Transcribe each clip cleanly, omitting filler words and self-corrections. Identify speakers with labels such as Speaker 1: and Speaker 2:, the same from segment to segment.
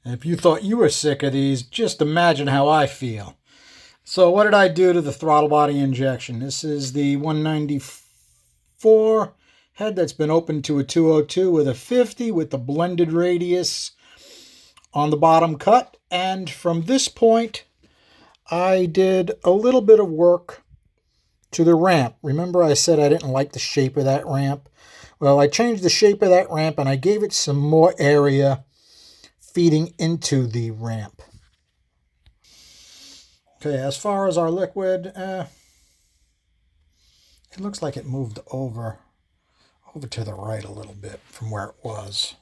Speaker 1: And if you thought you were sick of these, just imagine how I feel. So what did I do to the throttle body injection? This is the 194 head that's been opened to a 202 with a 50 with the blended radius on the bottom cut. And from this point, I did a little bit of work to the ramp. Remember I said I didn't like the shape of that ramp? Well, I changed the shape of that ramp and I gave it some more area feeding into the ramp. Okay, as far as our liquid, it looks like it moved over to the right a little bit from where it was.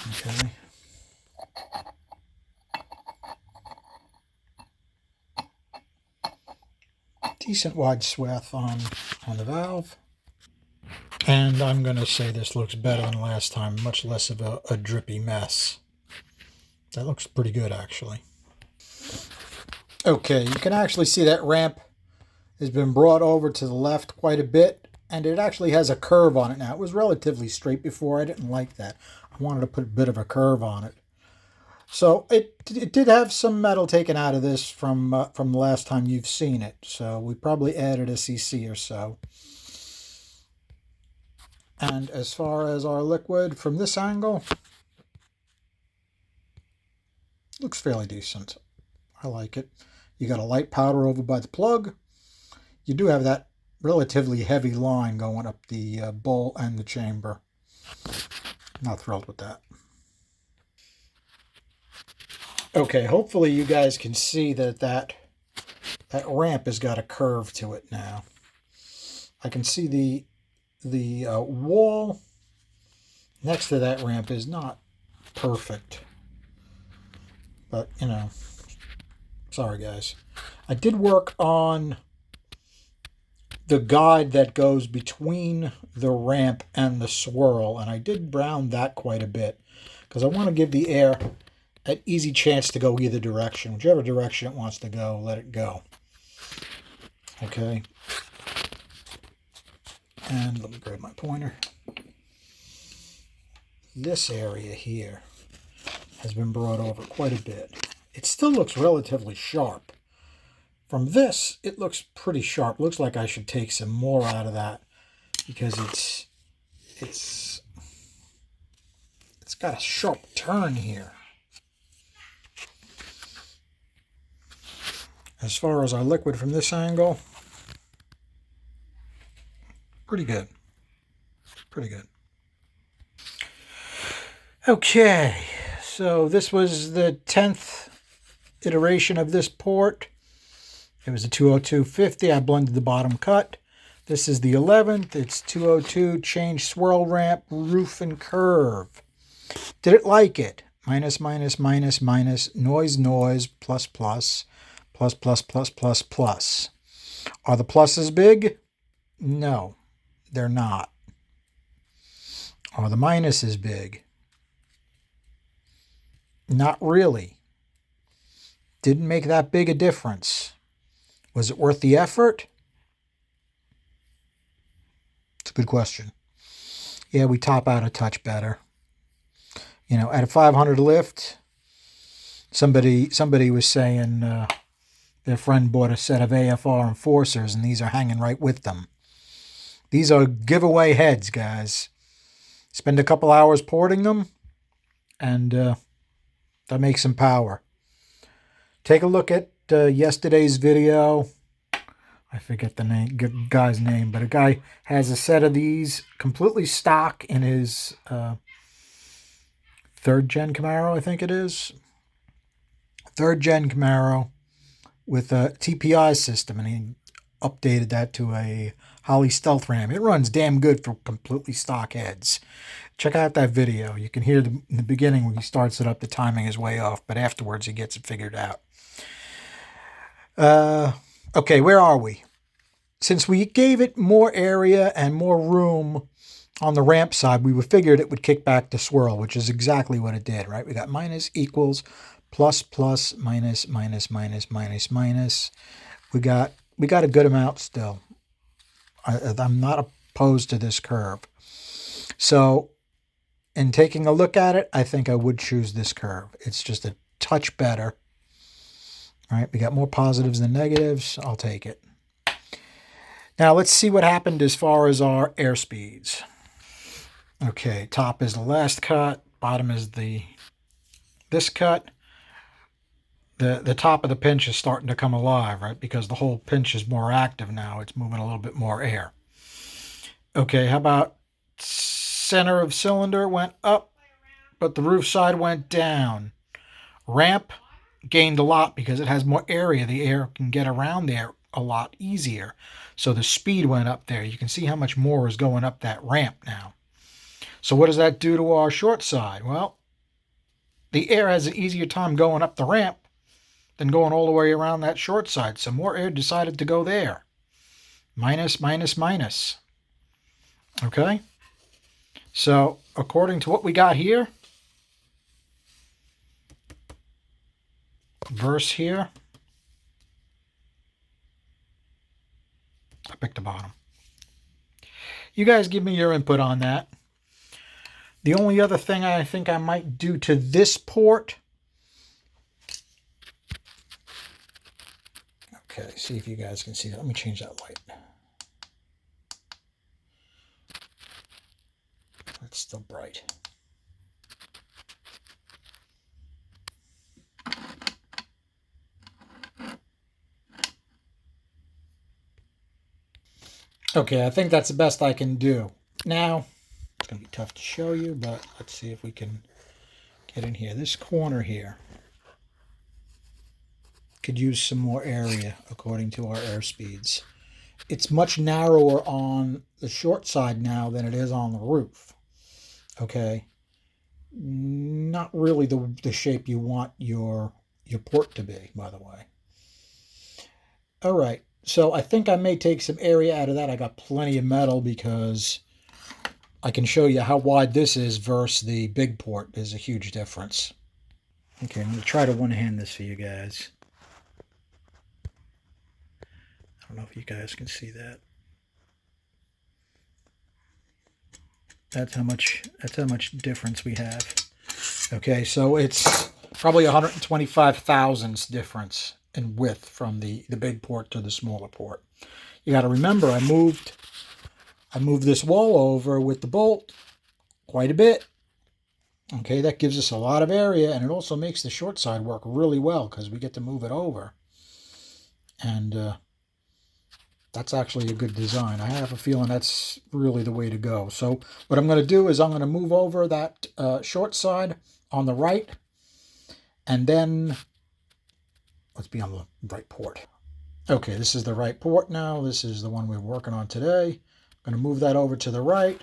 Speaker 1: Okay. Decent wide swath on the valve. And I'm going to say this looks better than last time. Much less of a drippy mess. That looks pretty good, actually. Okay, you can actually see that ramp has been brought over to the left quite a bit. And it actually has a curve on it now. It was relatively straight before. I didn't like that. I wanted to put a bit of a curve on it. So it did have some metal taken out of this from the last time you've seen it. So we probably added a cc or so. And as far as our liquid from this angle, looks fairly decent. I like it. You got a light powder over by the plug. You do have that relatively heavy line going up the bowl and the chamber. Not thrilled with that. Okay, hopefully you guys can see that ramp has got a curve to it now. I can see the wall next to that ramp is not perfect. But, you know, sorry guys. I did work on the guide that goes between the ramp and the swirl, and I did brown that quite a bit because I want to give the air an easy chance to go either direction. Whichever direction it wants to go, let it go. Okay. And let me grab my pointer. This area here has been brought over quite a bit. It still looks relatively sharp. From this, it looks pretty sharp. Looks like I should take some more out of that because it's got a sharp turn here. As far as our liquid from this angle, pretty good. Pretty good. Okay, so this was the 10th iteration of this port. It was a 202.50. I blended the bottom cut. This is the 11th. It's 202, change swirl ramp, roof and curve. Did it like it? Minus, minus, minus, minus, noise, noise, plus, plus. Plus, plus, plus, plus, plus. Are the pluses big? No, they're not. Are the minuses big? Not really. Didn't make that big a difference. Was it worth the effort? It's a good question. Yeah, we top out a touch better. You know, at a 500 lift, somebody was saying their friend bought a set of AFR enforcers, and these are hanging right with them. These are giveaway heads, guys. Spend a couple hours porting them, and that makes some power. Take a look at yesterday's video. I forget the guy's name, but a guy has a set of these completely stock in his third gen Camaro, I think it is. Third gen Camaro with a TPI system, and he updated that to a Holley Stealth Ram. It runs damn good for completely stock heads. Check out that video. You can hear in the beginning when he starts it up, the timing is way off, but afterwards he gets it figured out. Okay, where are we? Since we gave it more area and more room on the ramp side, we figured it would kick back to swirl, which is exactly what it did, right? We got minus, equals, plus, plus, minus, minus, minus, minus, minus. We got a good amount still. I'm not opposed to this curve. So in taking a look at it, I think I would choose this curve. It's just a touch better. All right, we got more positives than negatives. I'll take it. Now let's see what happened as far as our air speeds. Okay, top is the last cut, bottom is this cut. The top of the pinch is starting to come alive, right? Because the whole pinch is more active now. It's moving a little bit more air. Okay, how about center of cylinder went up, but the roof side went down. Ramp gained a lot because it has more area. The air can get around there a lot easier. So the speed went up there. You can see how much more is going up that ramp now. So what does that do to our short side? Well, the air has an easier time going up the ramp than going all the way around that short side. So more air decided to go there. Minus, minus, minus. Okay? So according to what we got here, verse here, I picked the bottom. You guys give me your input on that. The only other thing I think I might do to this port, okay, see if you guys can see that. Let me change that light. It's still bright. Okay, I think that's the best I can do. Now, it's going to be tough to show you, but let's see if we can get in here. This corner here could use some more area according to our air speeds. It's much narrower on the short side now than it is on the roof. Okay, not really the shape you want your port to be, by the way. All right. So I think I may take some area out of that. I got plenty of metal because I can show you how wide this is versus the big port. There's a huge difference. Okay, I'm going to try to one-hand this for you guys. I don't know if you guys can see that. That's how much difference we have. Okay, so it's probably 125 thousandths difference in width from the big port to the smaller port. You got to remember, I moved this wall over with the bolt quite a bit. Okay, that gives us a lot of area, and it also makes the short side work really well because we get to move it over. And that's actually a good design. I have a feeling that's really the way to go. So what I'm going to do is I'm going to move over that short side on the right, and then let's be on the right port. Okay, this is the right port now. This is the one we're working on today. I'm going to move that over to the right,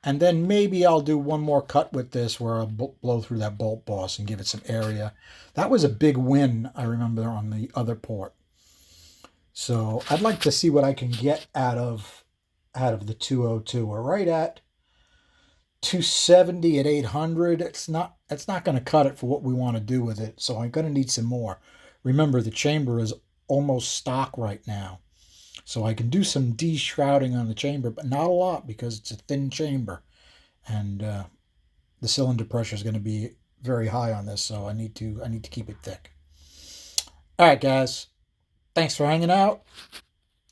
Speaker 1: and then maybe I'll do one more cut with this where I'll blow through that bolt boss and give it some area. That was a big win, I remember, on the other port. So I'd like to see what I can get out of the 202. We're right at 270 at 800. It's not going to cut it for what we want to do with it. So I'm going to need some more. Remember, the chamber is almost stock right now. So I can do some de-shrouding on the chamber, but not a lot because it's a thin chamber. And the cylinder pressure is going to be very high on this, so I need to keep it thick. All right, guys. Thanks for hanging out.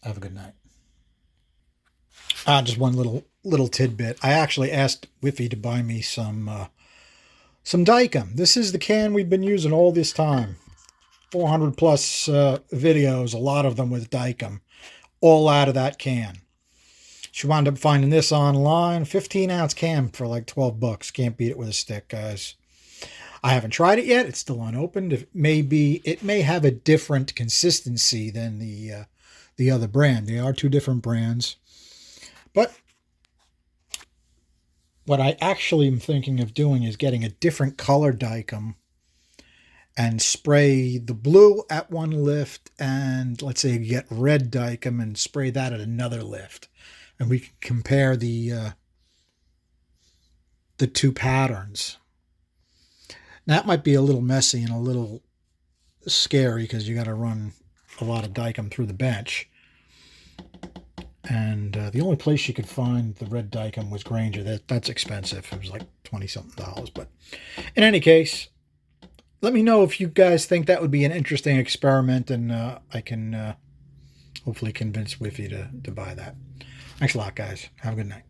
Speaker 1: Have a good night. Just one little tidbit. I actually asked Whiffy to buy me some Dykem. This is the can we've been using all this time. 400 plus videos, a lot of them with Dykem, all out of that can. She wound up finding this online, 15-ounce can for like $12. Can't beat it with a stick, guys. I haven't tried it yet. It's still unopened. It may have a different consistency than the other brand. They are two different brands. But what I actually am thinking of doing is getting a different color Dykem and spray the blue at one lift, and let's say you get red Dykem and spray that at another lift. And we can compare the two patterns. That might be a little messy and a little scary because you got to run a lot of Dykem through the bench. And the only place you could find the red Dykem was Granger. That's expensive. It was like $20-something. But in any case, let me know if you guys think that would be an interesting experiment, and I can hopefully convince Wiffy to buy that. Thanks a lot, guys. Have a good night.